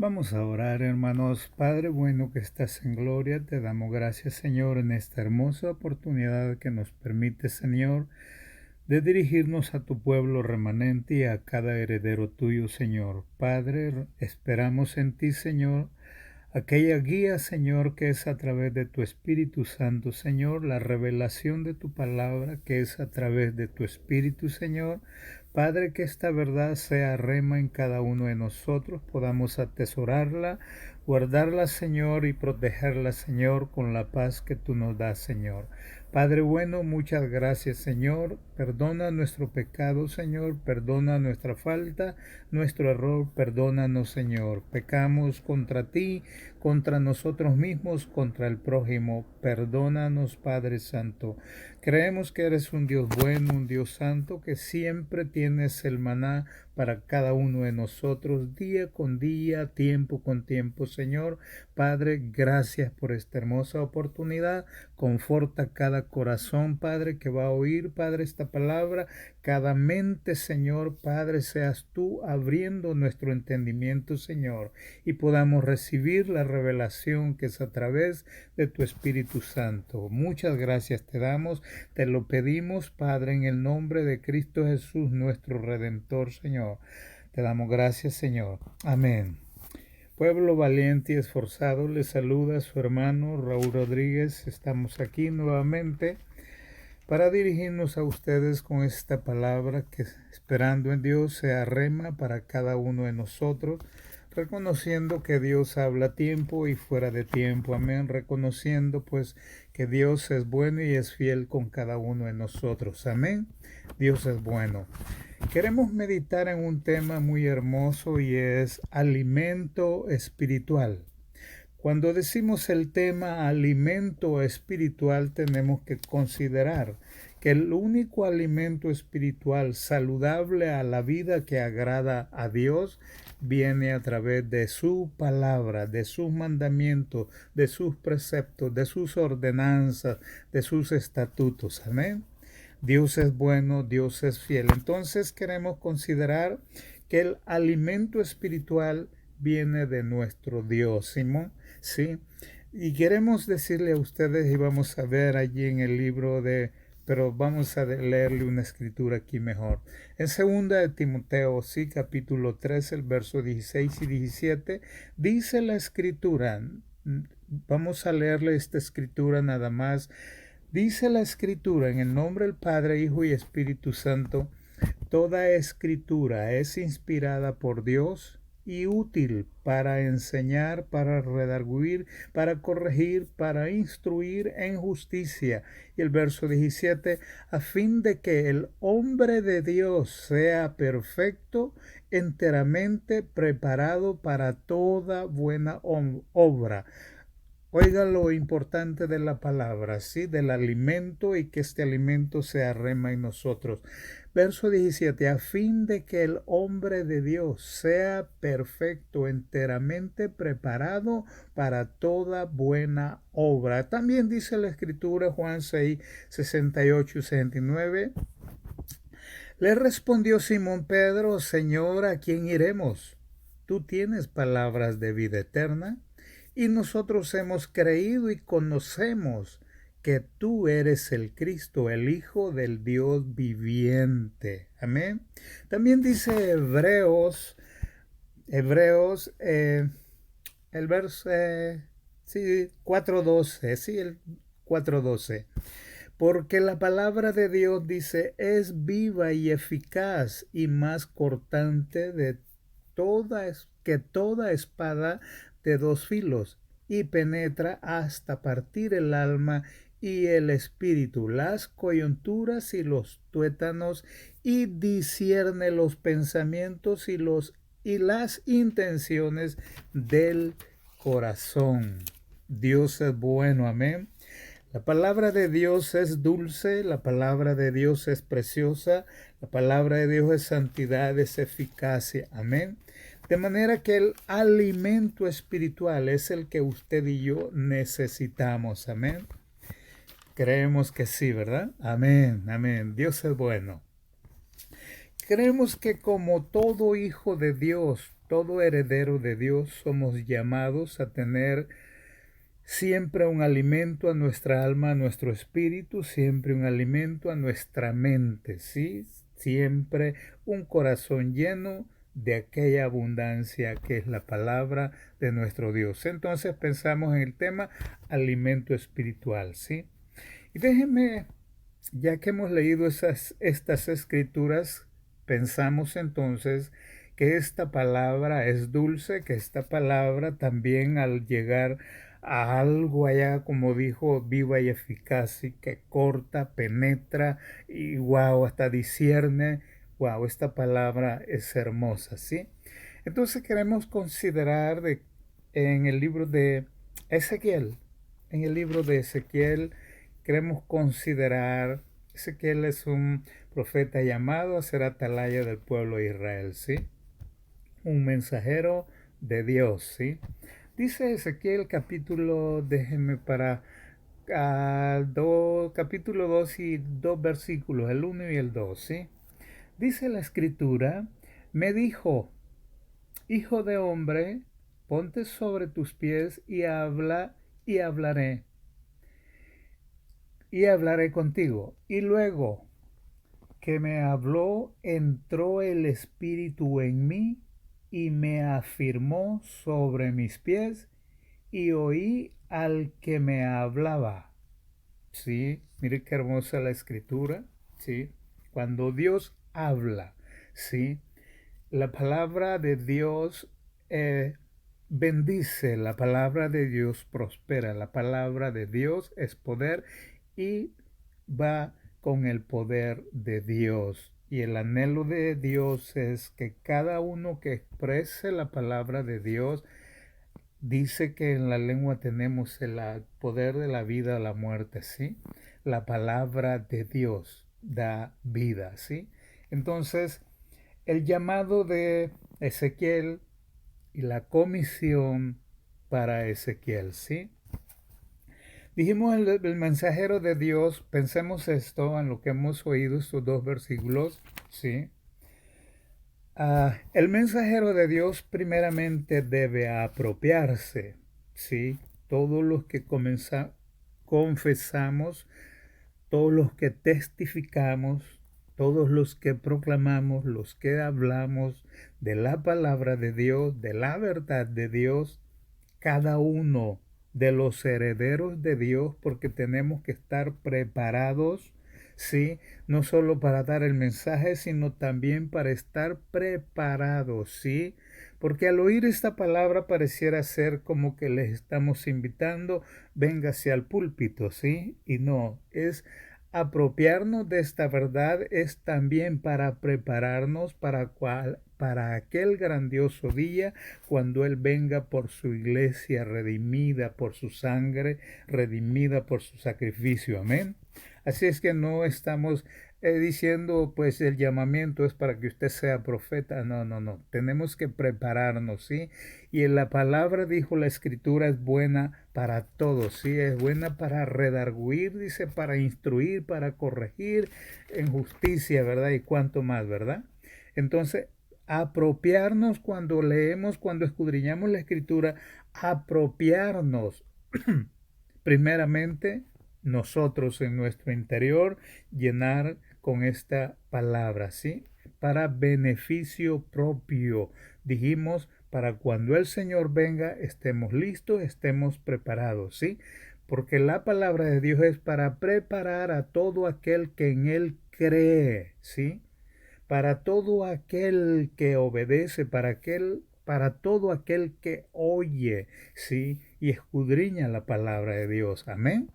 Vamos a orar, hermanos. Padre bueno que estás en gloria, te damos gracias, Señor, en esta hermosa oportunidad que nos permite, Señor, de dirigirnos a tu pueblo remanente y a cada heredero tuyo, Señor. Padre, esperamos en ti, Señor, aquella guía, Señor, que es a través de tu Espíritu Santo, Señor, la revelación de tu palabra, que es a través de tu Espíritu, Señor. Padre, que esta verdad sea rema en cada uno de nosotros, podamos atesorarla, guardarla, Señor, y protegerla, Señor, con la paz que tú nos das, Señor. Padre bueno, muchas gracias, Señor. Perdona nuestro pecado, Señor. Perdona nuestra falta, nuestro error. Perdónanos, Señor. Pecamos contra ti, contra nosotros mismos, contra el prójimo. Perdónanos, Padre Santo. Creemos que eres un Dios bueno, un Dios santo, que siempre tienes el maná para cada uno de nosotros, día con día, tiempo con tiempo, Señor. Padre, gracias por esta hermosa oportunidad. Conforta cada corazón, Padre, que va a oír, Padre, esta palabra. Cada mente, Señor, Padre, seas tú abriendo nuestro entendimiento, Señor, y podamos recibir la revelación que es a través de tu Espíritu Santo. Muchas gracias te damos, te lo pedimos, Padre, en el nombre de Cristo Jesús, nuestro Redentor, Señor. Te damos gracias, Señor. Amén. Pueblo valiente y esforzado, le saluda su hermano Raúl Rodríguez. Estamos aquí nuevamente para dirigirnos a ustedes con esta palabra que, esperando en Dios, sea rema para cada uno de nosotros, reconociendo que Dios habla a tiempo y fuera de tiempo. Amén. Reconociendo pues que Dios es bueno y es fiel con cada uno de nosotros. Amén. Dios es bueno. Queremos meditar en un tema muy hermoso y es alimento espiritual. Cuando decimos el tema alimento espiritual, tenemos que considerar que el único alimento espiritual saludable a la vida que agrada a Dios viene a través de su palabra, de sus mandamientos, de sus preceptos, de sus ordenanzas, de sus estatutos. Amén. Dios es bueno, Dios es fiel. Entonces queremos considerar que el alimento espiritual viene de nuestro Dios, Simón, ¿sí? Y queremos decirle a ustedes, y vamos a ver allí en el libro pero vamos a leerle una escritura aquí mejor. En 2 de Timoteo, sí, capítulo 3, el verso 16 y 17, dice la escritura, vamos a leerle esta escritura nada más. Dice la escritura, en el nombre del Padre, Hijo y Espíritu Santo, toda escritura es inspirada por Dios y útil para enseñar, para redarguir, para corregir, para instruir en justicia. Y el verso 17, a fin de que el hombre de Dios sea perfecto, enteramente preparado para toda buena obra. Oiga lo importante de la palabra, ¿sí? Del alimento, y que este alimento sea rema en nosotros. Verso 17, a fin de que el hombre de Dios sea perfecto, enteramente preparado para toda buena obra. También dice la escritura, Juan 6, 68 y 69. Le respondió Simón Pedro, Señor, ¿a quién iremos? Tú tienes palabras de vida eterna, y nosotros hemos creído y conocemos que tú eres el Cristo, el Hijo del Dios viviente. Amén. También dice Hebreos, el verso, sí, 4:12, sí, el 4:12. Porque la palabra de Dios dice, es viva y eficaz y más cortante que toda espada de dos filos, y penetra hasta partir el alma y el espíritu, las coyunturas y los tuétanos, y discierne los pensamientos y las intenciones del corazón. Dios es bueno, amén. La palabra de Dios es dulce, la palabra de Dios es preciosa, la palabra de Dios es santidad, es eficacia. Amén. De manera que el alimento espiritual es el que usted y yo necesitamos. Amén. Creemos que sí, ¿verdad? Amén, amén. Dios es bueno. Creemos que como todo hijo de Dios, todo heredero de Dios somos llamados a tener siempre un alimento a nuestra alma, a nuestro espíritu, siempre un alimento a nuestra mente, ¿sí? Siempre un corazón lleno de aquella abundancia que es la palabra de nuestro Dios. Entonces pensamos en el tema alimento espiritual, ¿sí? Y déjenme, ya que hemos leído estas escrituras, pensamos entonces que esta palabra es dulce, que esta palabra también al llegar a algo allá, como dijo, viva y eficaz, y que corta, penetra y wow, hasta discierne, wow, esta palabra es hermosa, ¿sí? Entonces queremos considerar en el libro de Ezequiel, en el libro de Ezequiel, queremos considerar, Ezequiel es un profeta llamado a ser atalaya del pueblo de Israel, ¿sí? Un mensajero de Dios, ¿sí? Dice Ezequiel capítulo, déjenme para capítulo 2 y 2 versículos, el 1 y el 2, ¿sí? Dice la escritura, me dijo, hijo de hombre, ponte sobre tus pies y habla y hablaré. Y hablaré contigo. Y luego que me habló, entró el Espíritu en mí y me afirmó sobre mis pies y oí al que me hablaba. Sí, mire qué hermosa la escritura. Sí, cuando Dios habla, sí, la palabra de Dios bendice, la palabra de Dios prospera, la palabra de Dios es poder y va con el poder de Dios. Y el anhelo de Dios es que cada uno que exprese la palabra de Dios, dice que en la lengua tenemos el poder de la vida, la muerte, ¿sí? La palabra de Dios da vida, ¿sí? Entonces, el llamado de Ezequiel y la comisión para Ezequiel, ¿sí? Dijimos el mensajero de Dios, pensemos esto en lo que hemos oído estos dos versículos, ¿sí? El mensajero de Dios primeramente debe apropiarse, ¿sí? Todos los que confesamos, todos los que testificamos, todos los que proclamamos, los que hablamos de la palabra de Dios, de la verdad de Dios, cada uno de los herederos de Dios, porque tenemos que estar preparados, ¿sí? No solo para dar el mensaje, sino también para estar preparados, ¿sí? Porque al oír esta palabra pareciera ser como que les estamos invitando, véngase al púlpito, ¿sí? Y no, es apropiarnos de esta verdad, es también para prepararnos para aquel grandioso día cuando Él venga por su iglesia redimida por su sangre, redimida por su sacrificio. Amén. Así es que no estamos diciendo pues el llamamiento es para que usted sea profeta. No, no, no. Tenemos que prepararnos, ¿sí? Y en la palabra dijo la escritura es buena para todos, ¿sí? Es buena para redarguir, dice, para instruir, para corregir en justicia, ¿verdad? Y cuánto más, ¿verdad? Entonces, apropiarnos cuando leemos, cuando escudriñamos la escritura, apropiarnos primeramente nosotros en nuestro interior, llenar con esta palabra, ¿sí? Para beneficio propio. Dijimos, para cuando el Señor venga, estemos listos, estemos preparados, ¿sí? Porque la palabra de Dios es para preparar a todo aquel que en Él cree, ¿sí? Para todo aquel que obedece, para todo aquel que oye, ¿sí? Y escudriña la palabra de Dios. Amén.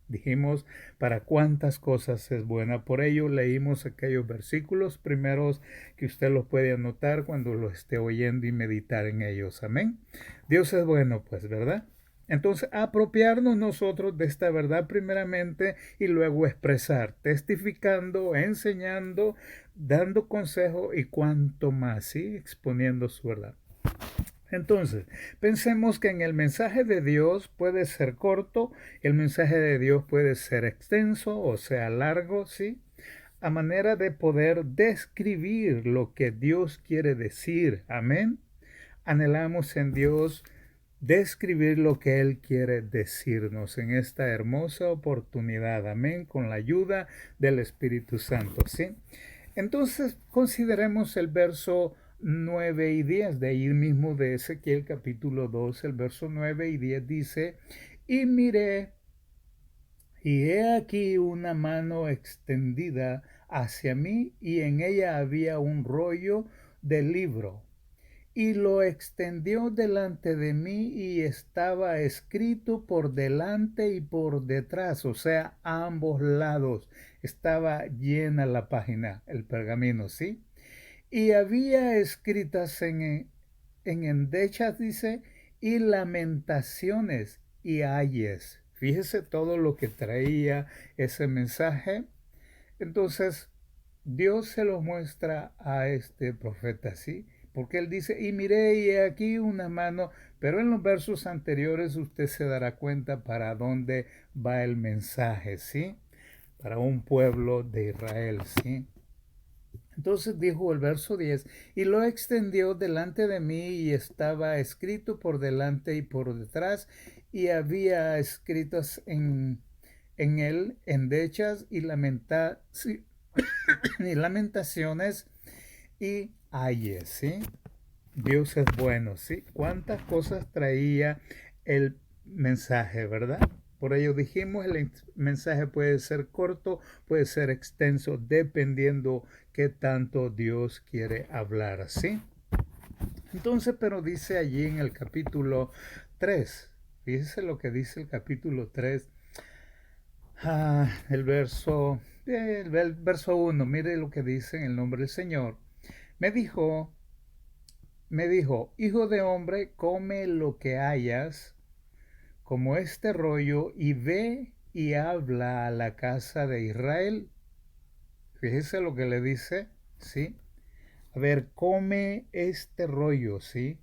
Dijimos, para cuántas cosas es buena. Por ello leímos aquellos versículos primeros que usted los puede anotar cuando los esté oyendo y meditar en ellos. Amén. Dios es bueno, pues, ¿verdad? Entonces, apropiarnos nosotros de esta verdad primeramente y luego expresar, testificando, enseñando, dando consejo y cuanto más, ¿sí? Exponiendo su verdad. Entonces, pensemos que en el mensaje de Dios puede ser corto, el mensaje de Dios puede ser extenso, o sea, largo, ¿sí? A manera de poder describir lo que Dios quiere decir. Amén. anhelamos en Dios describir lo que Él quiere decirnos en esta hermosa oportunidad. Amén, con la ayuda del Espíritu Santo, ¿sí? Entonces consideremos el verso 9 y 10, de ahí mismo de Ezequiel capítulo 2, el verso 9 y 10 dice, y miré, y he aquí una mano extendida hacia mí, y en ella había un rollo de libro, y lo extendió delante de mí, y estaba escrito por delante y por detrás, o sea, a ambos lados. Estaba llena la página, el pergamino, ¿sí? Y había escritas en endechas, dice, y lamentaciones y ayes. Fíjese todo lo que traía ese mensaje. Entonces, Dios se lo muestra a este profeta, ¿sí? Porque él dice, y miré y he aquí una mano, pero en los versos anteriores usted se dará cuenta para dónde va el mensaje, ¿sí? Para un pueblo de Israel, ¿sí? Entonces dijo el verso 10, y lo extendió delante de mí y estaba escrito por delante y por detrás, y había escritas en él endechas y, y lamentaciones y ayes, ¿sí? Dios es bueno, ¿sí? ¿Cuántas cosas traía el mensaje, verdad? Por ello dijimos, el mensaje puede ser corto, puede ser extenso, dependiendo qué tanto Dios quiere hablar, ¿sí? Entonces, pero dice allí en el capítulo 3, fíjese lo que dice el capítulo 3, el verso 1, mire lo que dice en el nombre del Señor. Me dijo, hijo de hombre, come lo que hayas, como este rollo, y ve y habla a la casa de Israel. Fíjese lo que le dice, ¿sí? A ver, come este rollo, ¿sí?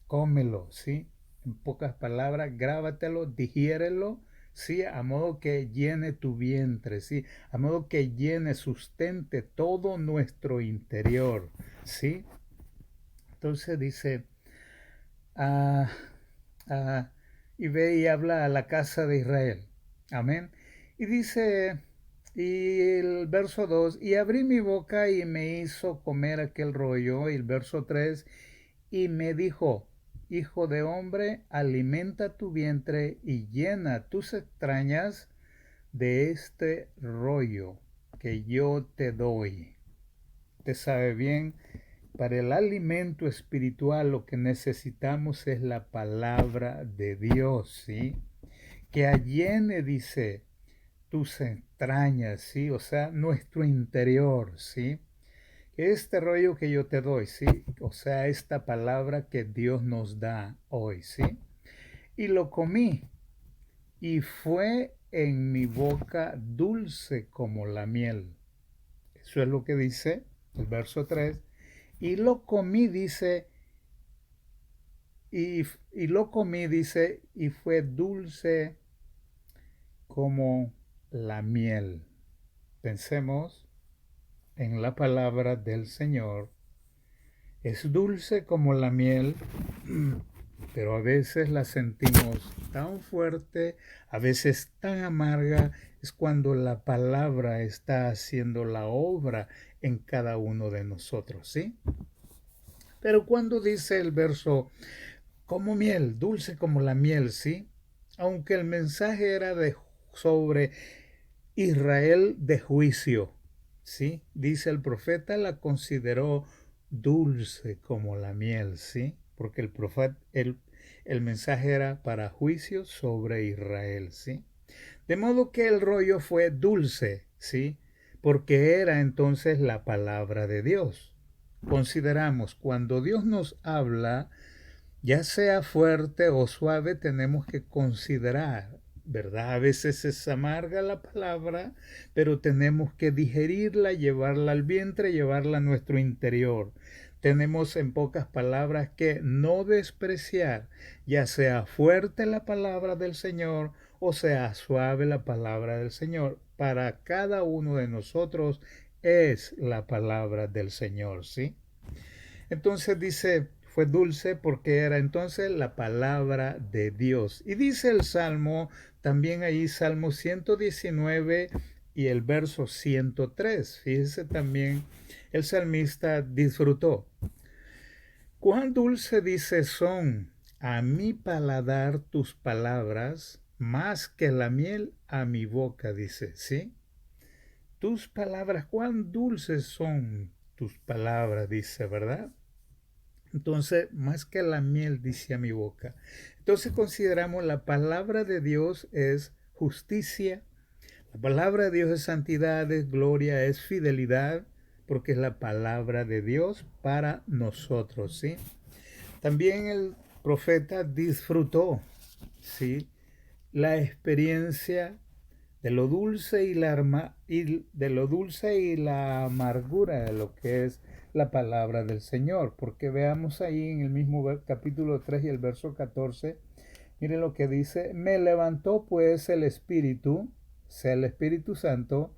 Cómelo, ¿sí? En pocas palabras, grábatelo, digiérelo, ¿sí? A modo que llene tu vientre, ¿sí? A modo que llene, sustente todo nuestro interior, ¿sí? Entonces dice, ah, ah, y ve y habla a la casa de Israel. Amén. Y dice, y el verso 2, y abrí mi boca y me hizo comer aquel rollo. Y el verso 3, y me dijo, hijo de hombre, alimenta tu vientre y llena tus extrañas de este rollo que yo te doy. Te sabe bien, para el alimento espiritual lo que necesitamos es la palabra de Dios, ¿sí? Que allene, dice, tus entrañas, ¿sí? O sea, nuestro interior, ¿sí? Este rollo que yo te doy, ¿sí? O sea, esta palabra que Dios nos da hoy, ¿sí? Y lo comí y fue en mi boca dulce como la miel. Eso es lo que dice el verso 3. Y lo comí, dice, y lo comí, dice, y fue dulce como la miel. Pensemos en la palabra del Señor. Es dulce como la miel, pero a veces la sentimos tan fuerte, a veces tan amarga. Es cuando la palabra está haciendo la obra en cada uno de nosotros, ¿sí? Pero cuando dice el verso como miel, dulce como la miel, ¿sí? Aunque el mensaje era sobre Israel de juicio, ¿sí? Dice el profeta, la consideró dulce como la miel, ¿sí? Porque el profeta, el mensaje era para juicio sobre Israel, ¿sí? De modo que el rollo fue dulce, ¿sí? Porque era entonces la palabra de Dios. Consideramos, cuando Dios nos habla, ya sea fuerte o suave, tenemos que considerar, ¿verdad? A veces es amarga la palabra, pero tenemos que digerirla, llevarla al vientre, llevarla a nuestro interior. Tenemos en pocas palabras que no despreciar, ya sea fuerte la palabra del Señor o sea suave la palabra del Señor. Para cada uno de nosotros es la palabra del Señor, ¿sí? Entonces dice, fue dulce porque era entonces la palabra de Dios. Y dice el Salmo, también ahí Salmo 119 y el verso 103. Fíjese también, el salmista disfrutó. Cuán dulce dice son a mi paladar tus palabras, más que la miel a mi boca, dice, ¿sí? Tus palabras, cuán dulces son tus palabras, dice, ¿verdad? Entonces, más que la miel, dice a mi boca. Entonces consideramos la palabra de Dios es justicia, la palabra de Dios es santidad, es gloria, es fidelidad, porque es la palabra de Dios para nosotros, ¿sí? También el profeta disfrutó, ¿sí?, la experiencia de lo dulce y de lo dulce y la amargura de lo que es la palabra del Señor, porque veamos ahí en el mismo capítulo 3 y el verso 14, mire lo que dice: me levantó pues el Espíritu, sea el Espíritu Santo,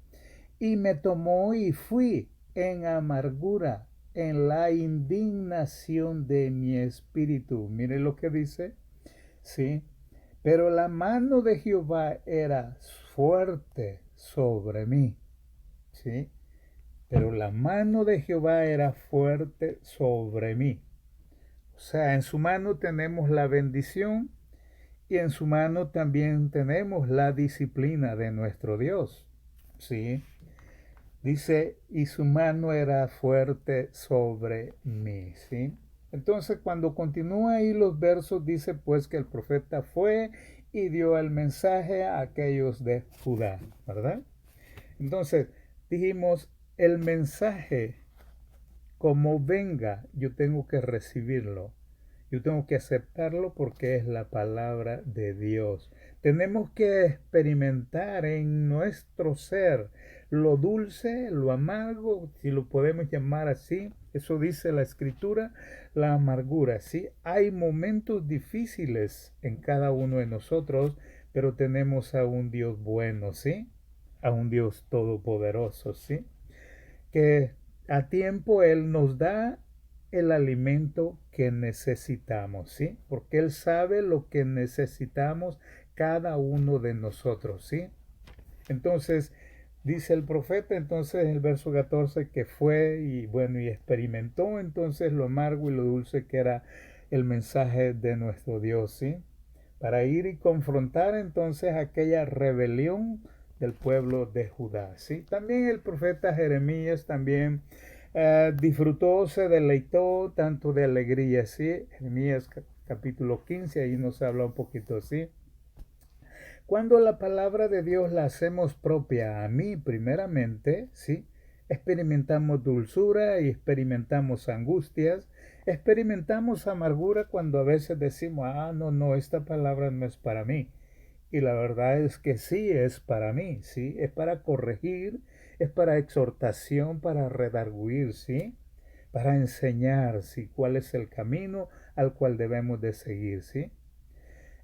y me tomó y fui en amargura, en la indignación de mi espíritu. Mire lo que dice, sí. Pero la mano de Jehová era fuerte sobre mí, sí. Pero la mano de Jehová era fuerte sobre mí. O sea, en su mano tenemos la bendición y en su mano también tenemos la disciplina de nuestro Dios, sí. Dice, y su mano era fuerte sobre mí, ¿sí? Entonces, cuando continúa ahí los versos, dice pues que el profeta fue y dio el mensaje a aquellos de Judá, ¿verdad? Entonces, dijimos, el mensaje, como venga, yo tengo que recibirlo. Yo tengo que aceptarlo porque es la palabra de Dios. Tenemos que experimentar en nuestro ser lo dulce, lo amargo, si lo podemos llamar así. Eso dice la Escritura, la amargura. Sí, hay momentos difíciles en cada uno de nosotros, pero tenemos a un Dios bueno, ¿sí? A un Dios todopoderoso, ¿sí? Que a tiempo Él nos da el alimento que necesitamos, ¿sí? Porque Él sabe lo que necesitamos cada uno de nosotros, ¿sí? Entonces, dice el profeta, entonces en el verso 14, que fue y bueno, y experimentó entonces lo amargo y lo dulce que era el mensaje de nuestro Dios, ¿sí? Para ir y confrontar entonces aquella rebelión del pueblo de Judá, ¿sí? También el profeta Jeremías también disfrutó, se deleitó tanto de alegría, ¿sí? Jeremías capítulo 15, ahí nos habla un poquito así. Cuando la palabra de Dios la hacemos propia a mí primeramente, ¿sí? Experimentamos dulzura y experimentamos angustias, experimentamos amargura cuando a veces decimos, no, esta palabra no es para mí. Y la verdad es que sí es para mí, ¿sí? Es para corregir, es para exhortación, para redarguir, ¿sí? Para enseñar, ¿sí? Cuál es el camino al cual debemos de seguir, ¿sí?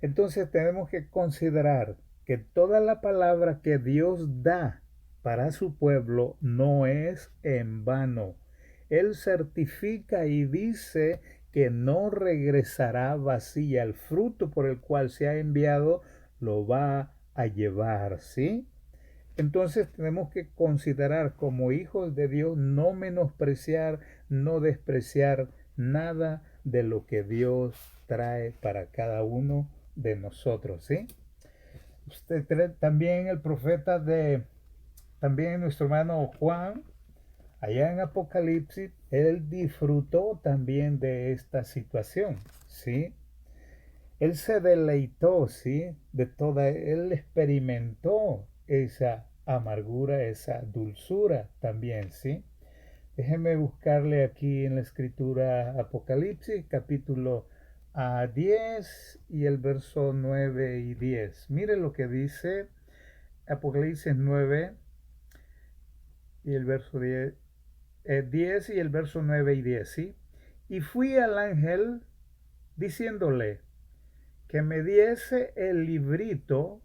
Entonces tenemos que considerar que toda la palabra que Dios da para su pueblo no es en vano. Él certifica y dice que no regresará vacía. El fruto por el cual se ha enviado lo va a llevar, ¿sí? Entonces tenemos que considerar como hijos de Dios no menospreciar, no despreciar nada de lo que Dios trae para cada uno de nosotros, ¿sí? También el profeta también nuestro hermano Juan, allá en Apocalipsis, él disfrutó también de esta situación, ¿sí? Él se deleitó, ¿sí? Él experimentó esa amargura, esa dulzura también, ¿sí? Déjeme buscarle aquí en la escritura Apocalipsis, capítulo 10 y el verso 9 y 10. Mire lo que dice Apocalipsis 9 y el verso 10 y el verso 9 y 10, ¿sí? Y fui al ángel diciéndole que me diese el librito,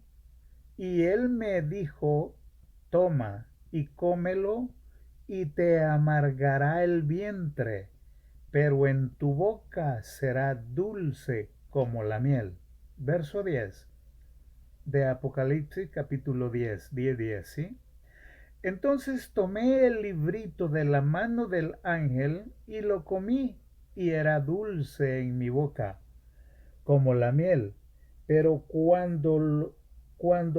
y él me dijo, toma y cómelo, y te amargará el vientre, pero en tu boca será dulce como la miel. Verso 10 de Apocalipsis capítulo 10, ¿sí? Entonces tomé el librito de la mano del ángel y lo comí, y era dulce en mi boca, como la miel. Pero cuando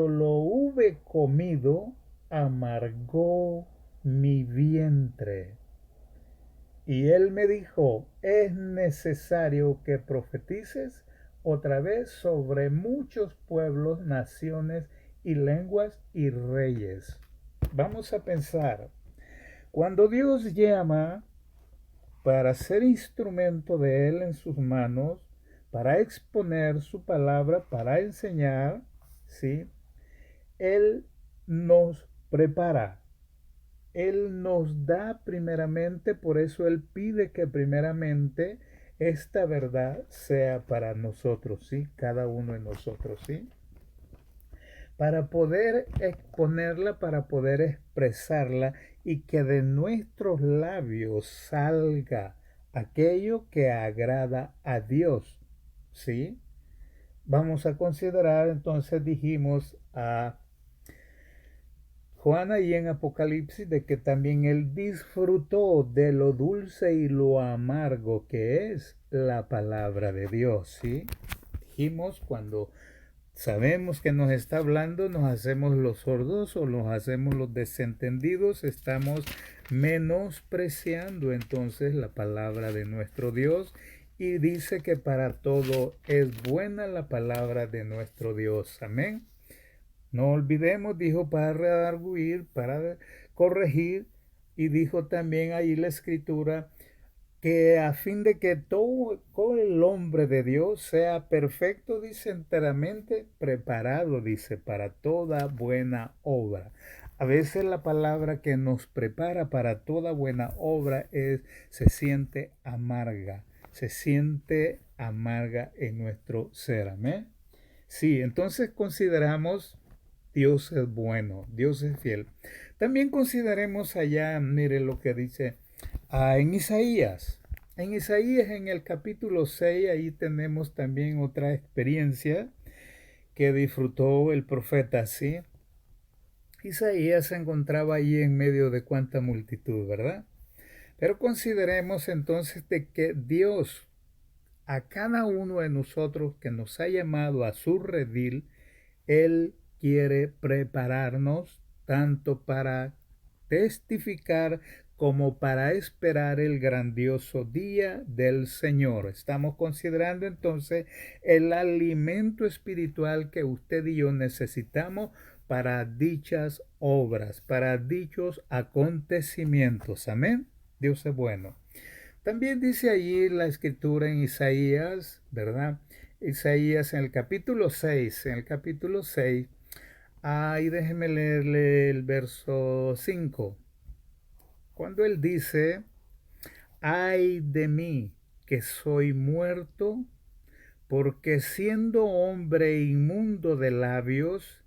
lo hube comido, amargó mi vientre. Y él me dijo, es necesario que profetices otra vez sobre muchos pueblos, naciones y lenguas y reyes. Vamos a pensar, cuando Dios llama para ser instrumento de Él en sus manos, para exponer su palabra, para enseñar, ¿sí? Él nos prepara. Él nos da primeramente, por eso Él pide que primeramente esta verdad sea para nosotros, ¿sí? Cada uno de nosotros, ¿sí? Para poder exponerla, para poder expresarla y que de nuestros labios salga aquello que agrada a Dios, ¿sí? Vamos a considerar, entonces dijimos a Juan ahí en Apocalipsis de que también él disfrutó de lo dulce y lo amargo que es la palabra de Dios, ¿sí? Dijimos cuando sabemos que nos está hablando, nos hacemos los sordos o nos hacemos los desentendidos, estamos menospreciando entonces la palabra de nuestro Dios, y dice que para todo es buena la palabra de nuestro Dios. Amén. No olvidemos, dijo, para redarguir, para corregir, y dijo también ahí la escritura que a fin de que todo el hombre de Dios sea perfecto, dice, enteramente preparado, dice, para toda buena obra. A veces la palabra que nos prepara para toda buena obra se siente amarga en nuestro ser. Amén. Sí, entonces consideramos Dios es bueno, Dios es fiel. También consideremos allá, mire lo que dice en Isaías. En Isaías, en el capítulo 6, ahí tenemos también otra experiencia que disfrutó el profeta, ¿sí? Isaías se encontraba ahí en medio de cuánta multitud, ¿verdad? Pero consideremos entonces de que Dios, a cada uno de nosotros que nos ha llamado a su redil, Él quiere prepararnos tanto para testificar como para esperar el grandioso día del Señor. Estamos considerando entonces el alimento espiritual que usted y yo necesitamos para dichas obras, para dichos acontecimientos. Amén. Dios es bueno. También dice allí la escritura en Isaías, ¿verdad? Isaías en el capítulo 6, y déjeme leerle el verso 5, cuando él dice, ay de mí que soy muerto, porque siendo hombre inmundo de labios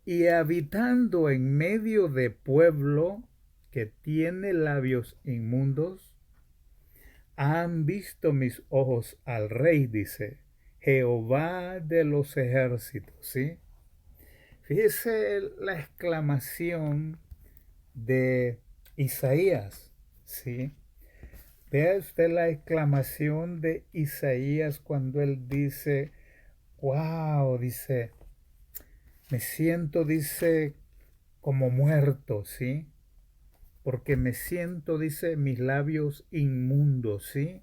y habitando en medio de pueblo que tiene labios inmundos, han visto mis ojos al Rey, dice, Jehová de los ejércitos, ¿sí? Fíjese la exclamación de Isaías, ¿sí? Vea usted la exclamación de Isaías cuando él dice, wow, dice, me siento, dice, como muerto, ¿sí? Porque me siento, dice, mis labios inmundos, ¿sí?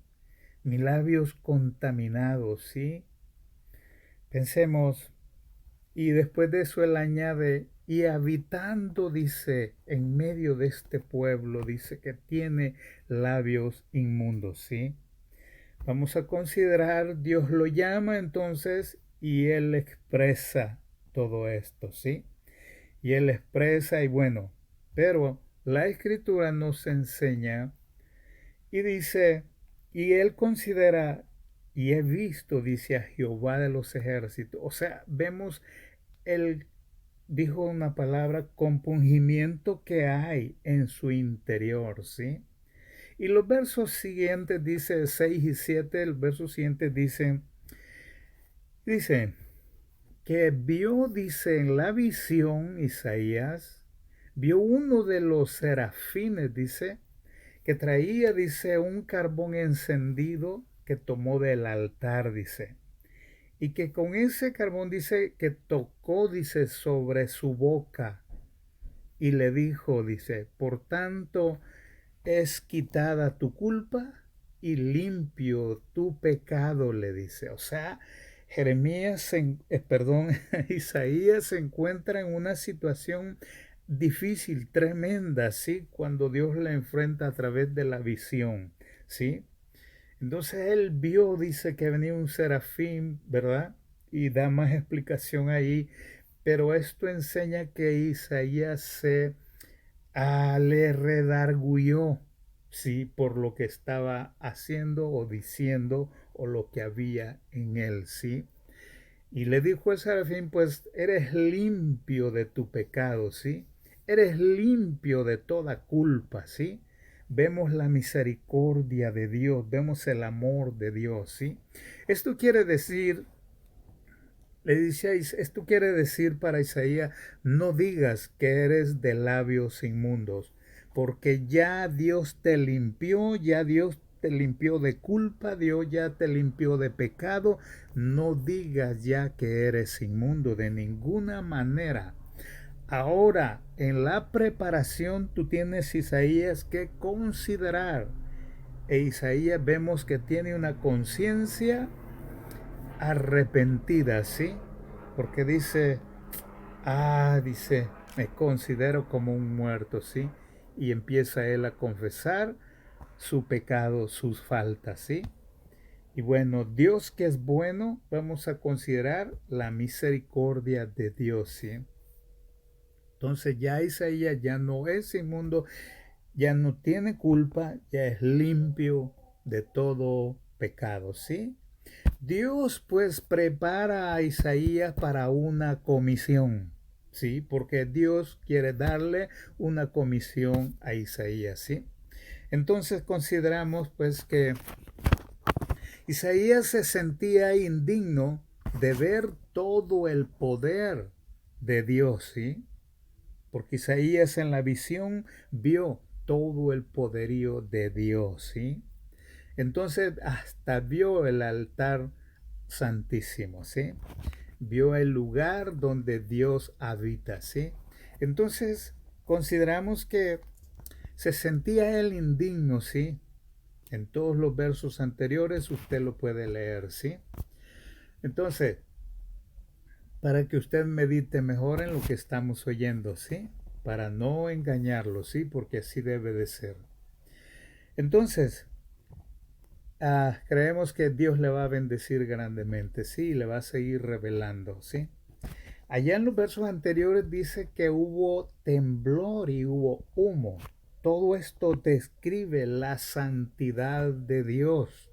Mis labios contaminados, ¿sí? Pensemos, y después de eso él añade, y habitando, dice, en medio de este pueblo, dice que tiene labios inmundos, ¿sí? Vamos a considerar, Dios lo llama entonces y él expresa todo esto, ¿sí? Y él expresa y bueno, pero la escritura nos enseña y dice, y él considera, y he visto, dice a Jehová de los ejércitos. O sea, vemos el, dijo una palabra, compungimiento que hay en su interior, ¿sí? Y los versos siguientes, dice 6 y 7, el verso siguiente dice que vio, dice, en la visión Isaías, vio uno de los serafines, dice, que traía, dice, un carbón encendido que tomó del altar, dice. Y que con ese carbón, dice, que tocó, dice, sobre su boca. Y le dijo, dice, por tanto es quitada tu culpa y limpio tu pecado, le dice. O sea, Isaías se encuentra en una situación difícil, tremenda, ¿sí? Cuando Dios la enfrenta a través de la visión, ¿sí? Entonces él vio, dice que venía un serafín, ¿verdad? Y da más explicación ahí, pero esto enseña que Isaías le redarguyó, sí, por lo que estaba haciendo o diciendo o lo que había en él, sí. Y le dijo el serafín, pues eres limpio de tu pecado, ¿sí? Eres limpio de toda culpa, ¿sí? Vemos la misericordia de Dios, vemos el amor de Dios, ¿sí? Esto quiere decir, esto quiere decir para Isaías, no digas que eres de labios inmundos, porque ya Dios te limpió, ya Dios te limpió de culpa, Dios ya te limpió de pecado. No digas ya que eres inmundo de ninguna manera. Ahora, en la preparación tú tienes, Isaías, que considerar. E Isaías vemos que tiene una conciencia arrepentida, ¿sí? Porque dice, me considero como un muerto, ¿sí? Y empieza él a confesar su pecado, sus faltas, ¿sí? Y bueno, Dios que es bueno, vamos a considerar la misericordia de Dios, ¿sí? Entonces ya Isaías ya no es inmundo, ya no tiene culpa, ya es limpio de todo pecado, ¿sí? Dios pues prepara a Isaías para una comisión, ¿sí? Porque Dios quiere darle una comisión a Isaías, ¿sí? Entonces consideramos pues que Isaías se sentía indigno de ver todo el poder de Dios, ¿sí? Porque Isaías en la visión vio todo el poderío de Dios, ¿sí? Entonces hasta vio el altar santísimo, ¿sí? Vio el lugar donde Dios habita, ¿sí? Entonces consideramos que se sentía él indigno, ¿sí? En todos los versos anteriores usted lo puede leer, ¿sí? Entonces, para que usted medite mejor en lo que estamos oyendo, ¿sí? Para no engañarlo, ¿sí? Porque así debe de ser. Entonces, creemos que Dios le va a bendecir grandemente, ¿sí? Y le va a seguir revelando, ¿sí? Allá en los versos anteriores dice que hubo temblor y hubo humo. Todo esto describe la santidad de Dios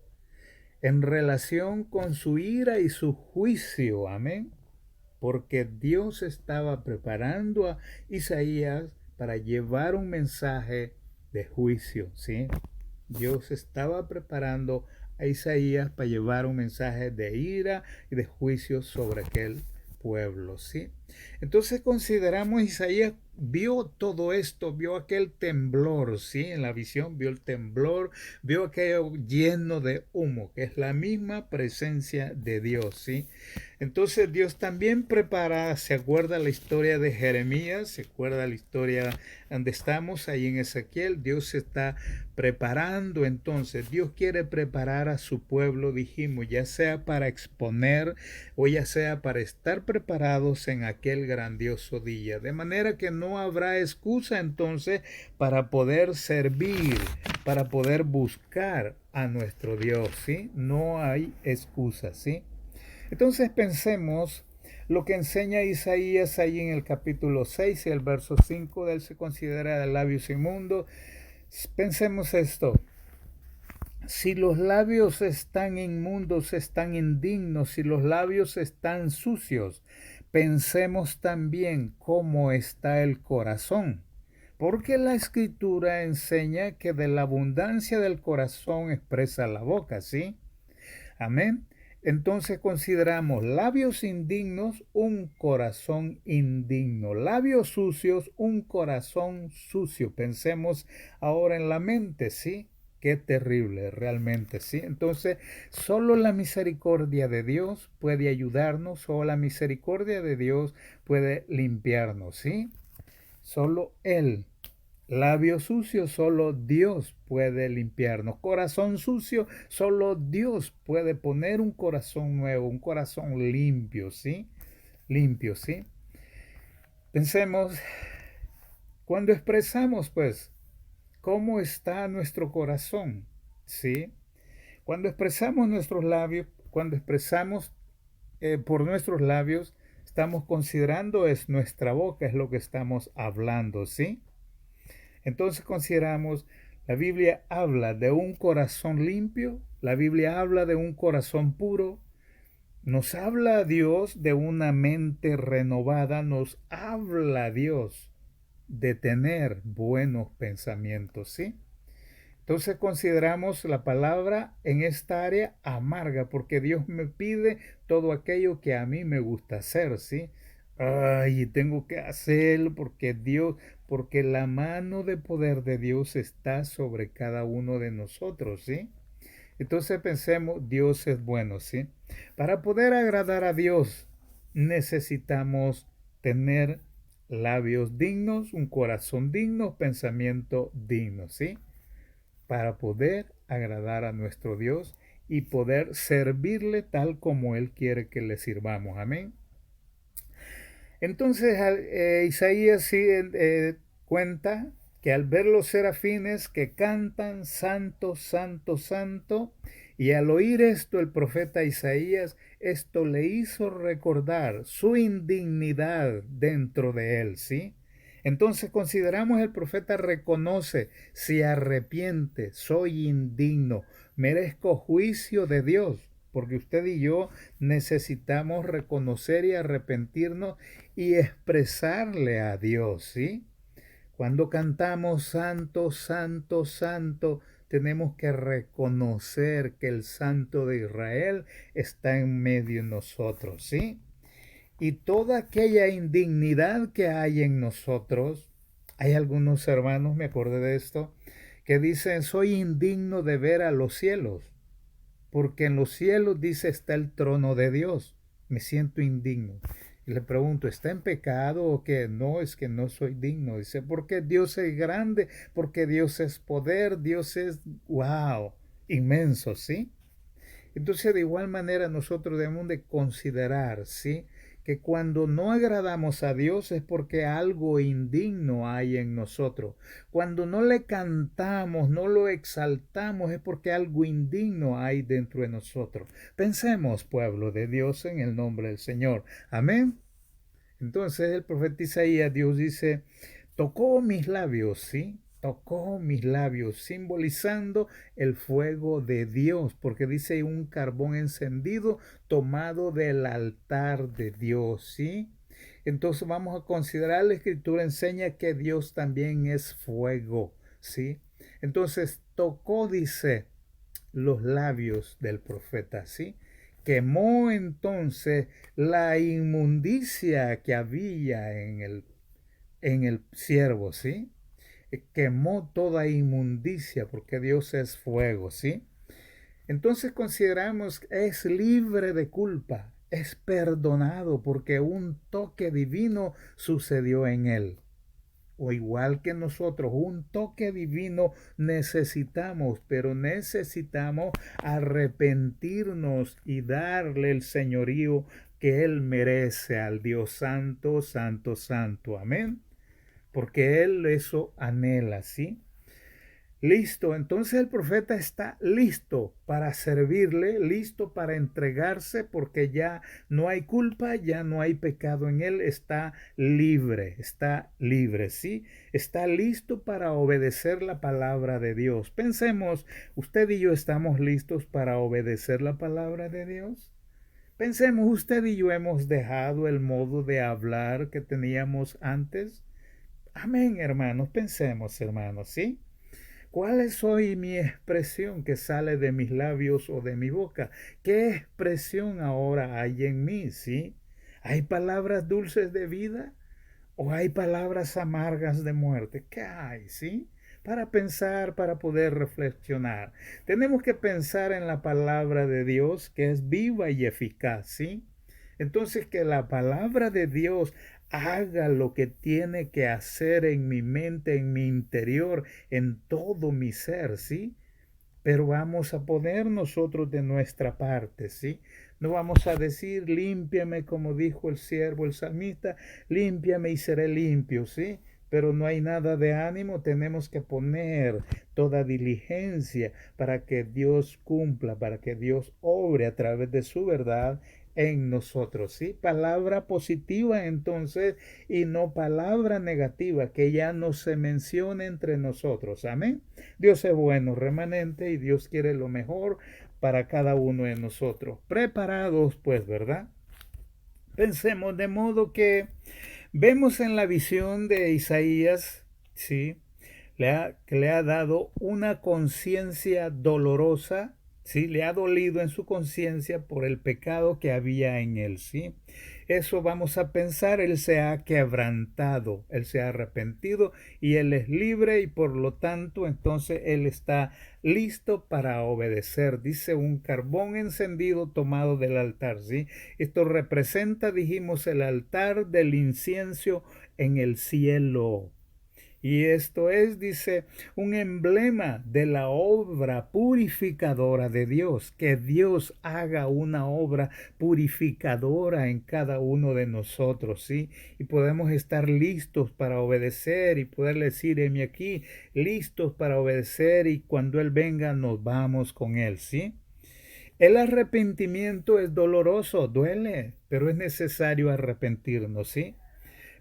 en relación con su ira y su juicio. Amén. Porque Dios estaba preparando a Isaías para llevar un mensaje de juicio, ¿sí? Dios estaba preparando a Isaías para llevar un mensaje de ira y de juicio sobre aquel pueblo, ¿sí? Entonces consideramos Isaías vio todo esto, vio aquel temblor, ¿sí? En la visión vio el temblor, vio aquello lleno de humo, que es la misma presencia de Dios, ¿sí? Entonces Dios también prepara, se acuerda la historia de Jeremías, se acuerda la historia donde estamos, ahí en Ezequiel, Dios se está preparando entonces, Dios quiere preparar a su pueblo, dijimos, ya sea para exponer o ya sea para estar preparados en aquel grandioso día, de manera que no habrá excusa entonces para poder servir, para poder buscar a nuestro Dios, ¿sí? No hay excusa, ¿sí? Entonces pensemos lo que enseña Isaías ahí en el capítulo 6 y el verso 5 de él se considera de labios inmundos. Pensemos esto. Si los labios están inmundos, están indignos, si los labios están sucios, pensemos también cómo está el corazón, Porque la Escritura enseña que de la abundancia del corazón expresa la boca, ¿sí? Amén. Entonces consideramos labios indignos, un corazón indigno. Labios sucios, un corazón sucio. Pensemos ahora en la mente, ¿sí? Qué terrible, realmente, ¿sí? Entonces, solo la misericordia de Dios puede ayudarnos, solo la misericordia de Dios puede limpiarnos, ¿sí? Solo Él. Labios sucios, solo Dios puede limpiarnos. Corazón sucio, solo Dios puede poner un corazón nuevo, un corazón limpio, ¿sí? Limpio, ¿sí? Pensemos, cuando expresamos, pues, cómo está nuestro corazón, ¿sí? Cuando expresamos nuestros labios, cuando expresamos por nuestros labios, estamos considerando es nuestra boca, es lo que estamos hablando, ¿sí? Entonces consideramos, la Biblia habla de un corazón limpio, la Biblia habla de un corazón puro, nos habla Dios de una mente renovada, nos habla Dios de tener buenos pensamientos, ¿sí? Entonces consideramos la palabra en esta área amarga, porque Dios me pide todo aquello que a mí me gusta hacer, ¿sí? Ay, tengo que hacerlo porque Dios, porque la mano de poder de Dios está sobre cada uno de nosotros, ¿sí? Entonces pensemos, Dios es bueno, ¿sí? Para poder agradar a Dios necesitamos tener labios dignos, un corazón digno, pensamiento digno, ¿sí? Para poder agradar a nuestro Dios y poder servirle tal como Él quiere que le sirvamos. Amén. Entonces Isaías sí, cuenta que al ver los serafines que cantan santo, santo, santo, y al oír esto el profeta Isaías, esto le hizo recordar su indignidad dentro de él, ¿sí? Entonces consideramos el profeta reconoce, se arrepiente, soy indigno, merezco juicio de Dios, porque usted y yo necesitamos reconocer y arrepentirnos y expresarle a Dios, ¿sí? Cuando cantamos Santo, Santo, Santo, tenemos que reconocer que el Santo de Israel está en medio de nosotros, ¿sí? Y toda aquella indignidad que hay en nosotros, hay algunos hermanos, me acordé de esto, que dicen, soy indigno de ver a los cielos, porque en los cielos, dice, está el trono de Dios. Me siento indigno. Y le pregunto, ¿está en pecado o qué? No, es que no soy digno. Dice, porque Dios es grande, porque Dios es poder, Dios es, wow, inmenso, ¿sí? Entonces, de igual manera, nosotros debemos de considerar, ¿sí? Que cuando no agradamos a Dios es porque algo indigno hay en nosotros. Cuando no le cantamos, no lo exaltamos, es porque algo indigno hay dentro de nosotros. Pensemos, pueblo de Dios, en el nombre del Señor. Amén. Entonces el profeta Isaías, Dios dice, tocó mis labios, ¿sí? Tocó mis labios, simbolizando el fuego de Dios, porque dice un carbón encendido tomado del altar de Dios, ¿sí? Entonces vamos a considerar, la escritura enseña que Dios también es fuego, ¿sí? Entonces tocó, dice, los labios del profeta, ¿sí? Quemó entonces la inmundicia que había en el siervo, ¿sí? Quemó toda inmundicia porque Dios es fuego, ¿sí? Entonces consideramos que es libre de culpa, es perdonado porque un toque divino sucedió en él. O igual que nosotros, un toque divino necesitamos, pero necesitamos arrepentirnos y darle el señorío que Él merece al Dios Santo, Santo, Santo. Amén. Porque Él eso anhela, ¿sí? Listo, entonces el profeta está listo para servirle, listo para entregarse, porque ya no hay culpa, ya no hay pecado en él, está libre, ¿sí? Está listo para obedecer la palabra de Dios. Pensemos, ¿usted y yo estamos listos para obedecer la palabra de Dios? Pensemos, ¿usted y yo hemos dejado el modo de hablar que teníamos antes? Amén, hermanos. Pensemos, hermanos, ¿sí? ¿Cuál es hoy mi expresión que sale de mis labios o de mi boca? ¿Qué expresión ahora hay en mí, sí? ¿Hay palabras dulces de vida o hay palabras amargas de muerte? ¿Qué hay, sí? Para pensar, para poder reflexionar. Tenemos que pensar en la palabra de Dios que es viva y eficaz, ¿sí? Entonces que la palabra de Dios haga lo que tiene que hacer en mi mente, en mi interior, en todo mi ser, ¿sí? Pero vamos a poner nosotros de nuestra parte, ¿sí? No vamos a decir, límpiame, como dijo el siervo, el salmista, límpiame y seré limpio, ¿sí? Pero no hay nada de ánimo, tenemos que poner toda diligencia para que Dios cumpla, para que Dios obre a través de su verdad en nosotros, ¿sí? Palabra positiva entonces y no palabra negativa, que ya no se mencione entre nosotros, amén. Dios es bueno, remanente, y Dios quiere lo mejor para cada uno de nosotros. Preparados, pues, ¿verdad? Pensemos de modo que vemos en la visión de Isaías, ¿sí? Que le ha dado una conciencia dolorosa, ¿sí? Le ha dolido en su conciencia por el pecado que había en él, ¿sí? Eso vamos a pensar, él se ha quebrantado, él se ha arrepentido y él es libre y por lo tanto entonces él está listo para obedecer. Dice un carbón encendido tomado del altar, ¿sí? Esto representa, dijimos, el altar del incienso en el cielo. Y esto es, dice, un emblema de la obra purificadora de Dios, que Dios haga una obra purificadora en cada uno de nosotros, ¿sí? Y podemos estar listos para obedecer y poder decir, heme aquí, listos para obedecer y cuando Él venga nos vamos con Él, ¿sí? El arrepentimiento es doloroso, duele, pero es necesario arrepentirnos, ¿sí?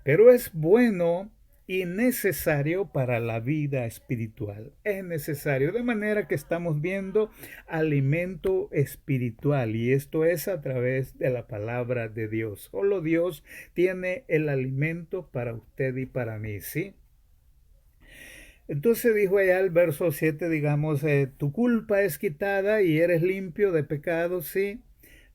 Pero es bueno y necesario para la vida espiritual. Es necesario, de manera que estamos viendo alimento espiritual y esto es a través de la palabra de Dios. Solo Dios tiene el alimento para usted y para mí, ¿sí? Entonces dijo allá el verso 7, digamos, tu culpa es quitada y eres limpio de pecado, ¿sí?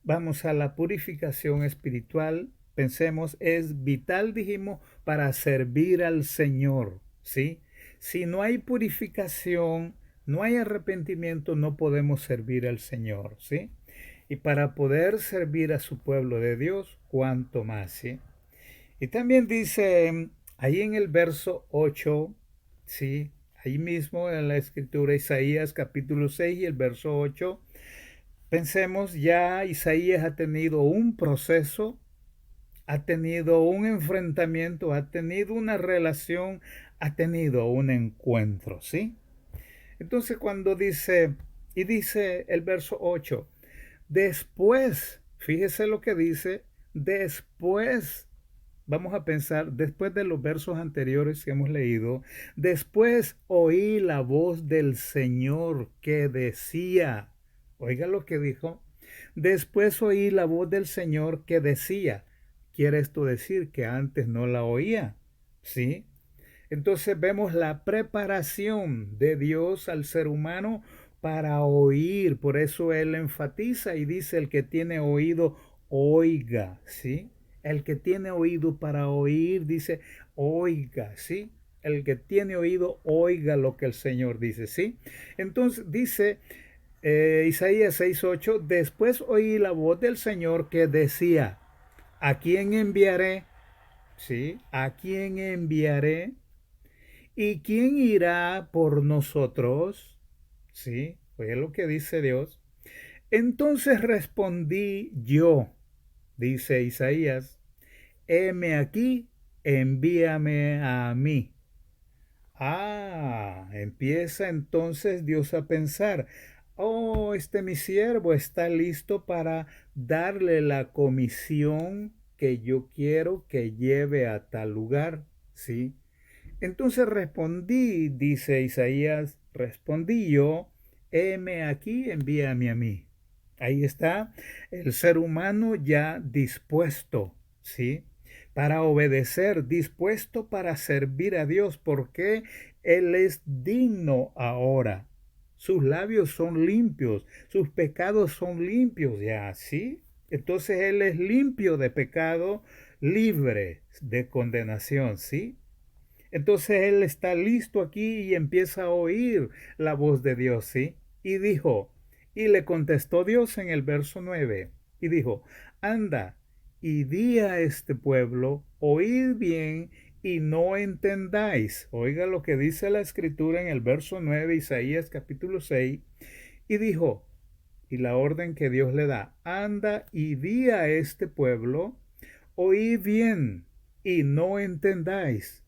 Vamos a la purificación espiritual. Pensemos, es vital, dijimos, para servir al Señor, ¿sí? Si no hay purificación, no hay arrepentimiento, no podemos servir al Señor, ¿sí? Y para poder servir a su pueblo de Dios, cuánto más, ¿sí? Y también dice ahí en el verso 8, ¿sí? Ahí mismo en la escritura Isaías capítulo 6 y el verso 8. Pensemos, ya Isaías ha tenido un proceso, ha tenido un enfrentamiento, ha tenido una relación, ha tenido un encuentro, ¿sí? Entonces cuando dice, y dice el verso 8, después, fíjese lo que dice, después, vamos a pensar, después de los versos anteriores que hemos leído, después oí la voz del Señor que decía, oiga lo que dijo, después oí la voz del Señor que decía, quiere esto decir que antes no la oía, ¿sí? Entonces vemos la preparación de Dios al ser humano para oír. Por eso Él enfatiza y dice, el que tiene oído, oiga, ¿sí? El que tiene oído para oír, dice, oiga, ¿sí? El que tiene oído, oiga lo que el Señor dice, ¿sí? Entonces dice Isaías 6:8, después oí la voz del Señor que decía, ¿a quién enviaré? ¿Sí? ¿A quién enviaré? ¿Y quién irá por nosotros? Sí, oye lo que dice Dios. Entonces respondí yo, dice Isaías, heme aquí, envíame a mí. Empieza entonces Dios a pensar, oh, este mi siervo está listo para darle la comisión que yo quiero que lleve a tal lugar, ¿sí? Entonces respondí, dice Isaías, respondí yo, heme aquí, envíame a mí. Ahí está el ser humano ya dispuesto, ¿sí? para obedecer, dispuesto para servir a Dios, porque Él es digno ahora. Sus labios son limpios, sus pecados son limpios ya, ¿sí? Entonces Él es limpio de pecado, libre de condenación, ¿sí? Entonces Él está listo aquí y empieza a oír la voz de Dios, ¿sí? Y dijo, y le contestó Dios en el verso 9, y dijo, anda y di a este pueblo, oíd bien y no entendáis. Oiga lo que dice la escritura en el verso 9, Isaías capítulo 6, y dijo, y la orden que Dios le da, anda y di a este pueblo, oíd bien y no entendáis.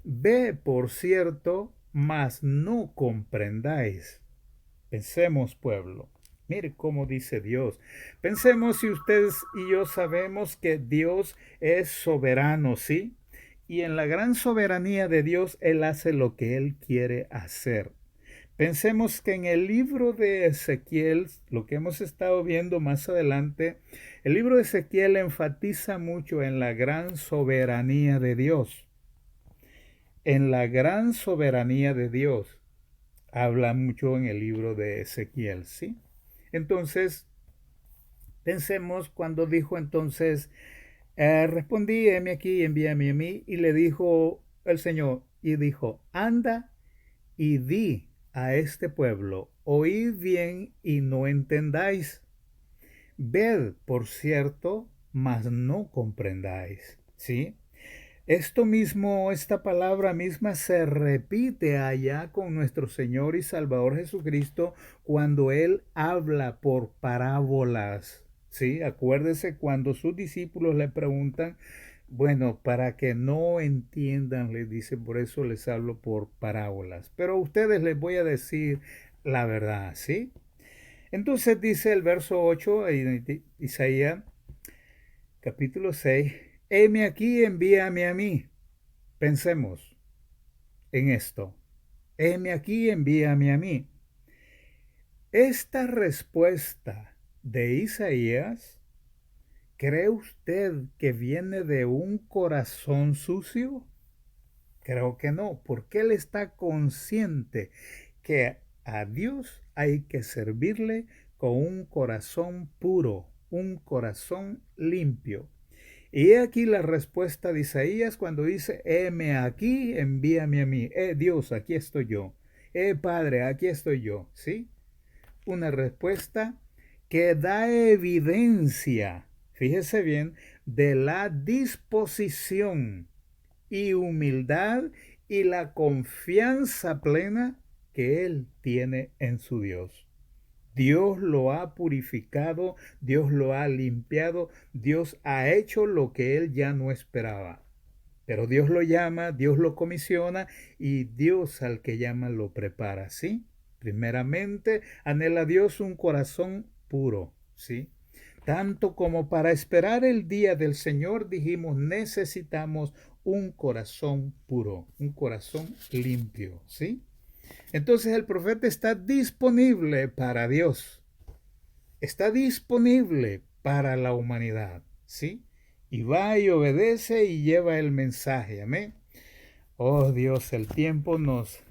Ve, por cierto, mas no comprendáis. Pensemos, pueblo. Mire cómo dice Dios. Pensemos si ustedes y yo sabemos que Dios es soberano, ¿sí? Y en la gran soberanía de Dios, Él hace lo que Él quiere hacer. Pensemos que en el libro de Ezequiel, lo que hemos estado viendo más adelante, el libro de Ezequiel enfatiza mucho en la gran soberanía de Dios. En la gran soberanía de Dios habla mucho en el libro de Ezequiel, ¿sí? Entonces, pensemos cuando dijo entonces, respondí, heme aquí, envíame a mí, y le dijo el Señor, y dijo, anda y di a este pueblo, oíd bien y no entendáis, ved, por cierto, mas no comprendáis, ¿sí? Esto mismo, esta palabra misma se repite allá con nuestro Señor y Salvador Jesucristo cuando Él habla por parábolas. ¿Sí? Acuérdese cuando sus discípulos le preguntan, bueno, para que no entiendan, les dice, por eso les hablo por parábolas. Pero a ustedes les voy a decir la verdad, ¿sí? Entonces dice el verso 8 de Isaías, capítulo 6, heme aquí, envíame a mí. Pensemos en esto. Heme aquí, envíame a mí. Esta respuesta de Isaías, ¿cree usted que viene de un corazón sucio? Creo que no, porque él está consciente que a Dios hay que servirle con un corazón puro, un corazón limpio. Y he aquí la respuesta de Isaías cuando dice, heme aquí, envíame a mí. Dios, aquí estoy yo. Padre, aquí estoy yo. ¿Sí? Una respuesta que da evidencia, fíjese bien, de la disposición y humildad y la confianza plena que él tiene en su Dios. Dios lo ha purificado, Dios lo ha limpiado, Dios ha hecho lo que él ya no esperaba. Pero Dios lo llama, Dios lo comisiona y Dios al que llama lo prepara, ¿sí? Primeramente, anhela Dios un corazón puro, ¿sí? Tanto como para esperar el día del Señor, dijimos, necesitamos un corazón puro, un corazón limpio, ¿sí? Entonces el profeta está disponible para Dios, está disponible para la humanidad, ¿sí? Y va y obedece y lleva el mensaje, amén. Oh Dios, el tiempo nos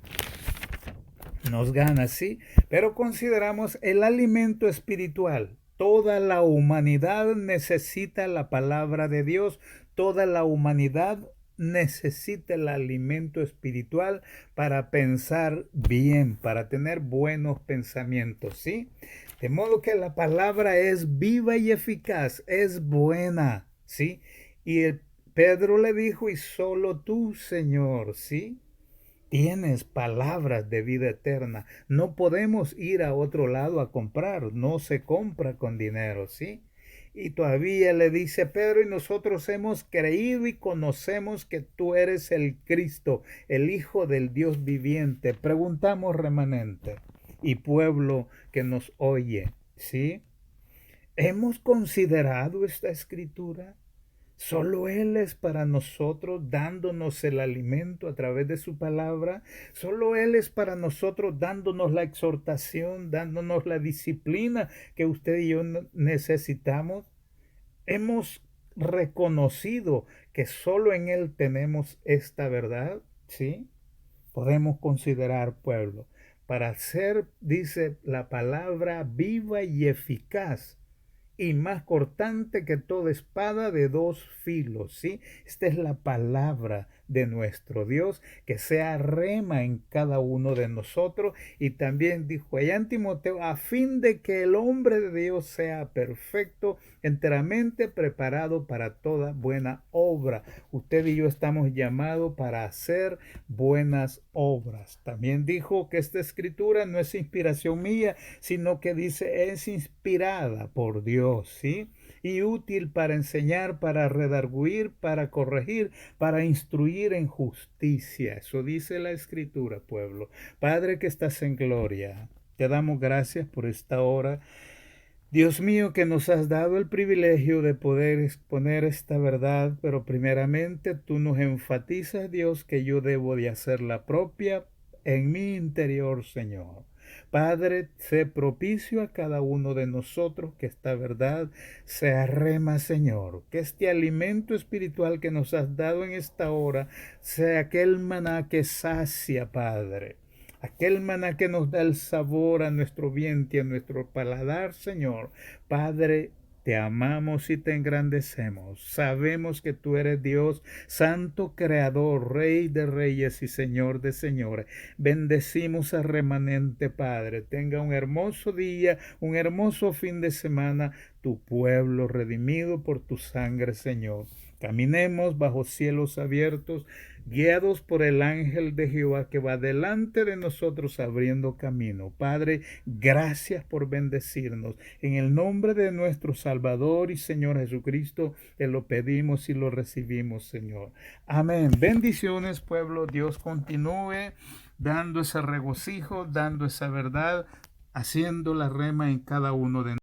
gana, ¿sí? Pero consideramos el alimento espiritual. Toda la humanidad necesita la palabra de Dios, toda la humanidad necesita el alimento espiritual para pensar bien, para tener buenos pensamientos, ¿sí? De modo que la palabra es viva y eficaz, es buena, ¿sí? Y Pedro le dijo, y solo tú, Señor, ¿sí? Tienes palabras de vida eterna. No podemos ir a otro lado a comprar. No se compra con dinero, ¿sí? Y todavía le dice Pedro, y nosotros hemos creído y conocemos que tú eres el Cristo, el Hijo del Dios viviente. Preguntamos, remanente y pueblo que nos oye, ¿sí? ¿Hemos considerado esta escritura? Solo Él es para nosotros dándonos el alimento a través de su palabra. Solo Él es para nosotros dándonos la exhortación, dándonos la disciplina que usted y yo necesitamos. Hemos reconocido que solo en Él tenemos esta verdad, ¿sí? Podemos considerar, pueblo, para ser, dice la palabra, viva y eficaz y más cortante que toda espada de dos filos, ¿sí? Esta es la palabra de nuestro Dios, que sea rema en cada uno de nosotros. Y también dijo allá en Timoteo, a fin de que el hombre de Dios sea perfecto, enteramente preparado para toda buena obra. Usted y yo estamos llamados para hacer buenas obras. También dijo que esta escritura no es inspiración mía, sino que dice es inspirada por Dios, ¿sí? Y útil para enseñar, para redarguir, para corregir, para instruir en justicia. Eso dice la escritura, pueblo. Padre que estás en gloria, te damos gracias por esta hora. Dios mío, que nos has dado el privilegio de poder exponer esta verdad, pero primeramente tú nos enfatizas, Dios, que yo debo de hacerla propia en mi interior, Señor. Padre, sé propicio a cada uno de nosotros que esta verdad sea rema, Señor. Que este alimento espiritual que nos has dado en esta hora sea aquel maná que sacia, Padre. Aquel maná que nos da el sabor a nuestro vientre, a nuestro paladar, Señor. Padre, te amamos y te engrandecemos. Sabemos que tú eres Dios, Santo Creador, Rey de Reyes y Señor de Señores. Bendecimos al remanente, Padre. Tenga un hermoso día, un hermoso fin de semana, tu pueblo redimido por tu sangre, Señor. Caminemos bajo cielos abiertos, guiados por el ángel de Jehová que va delante de nosotros abriendo camino. Padre, gracias por bendecirnos. En el nombre de nuestro Salvador y Señor Jesucristo, te lo pedimos y lo recibimos, Señor. Amén. Bendiciones, pueblo. Dios continúe dando ese regocijo, dando esa verdad, haciendo la rema en cada uno de nosotros.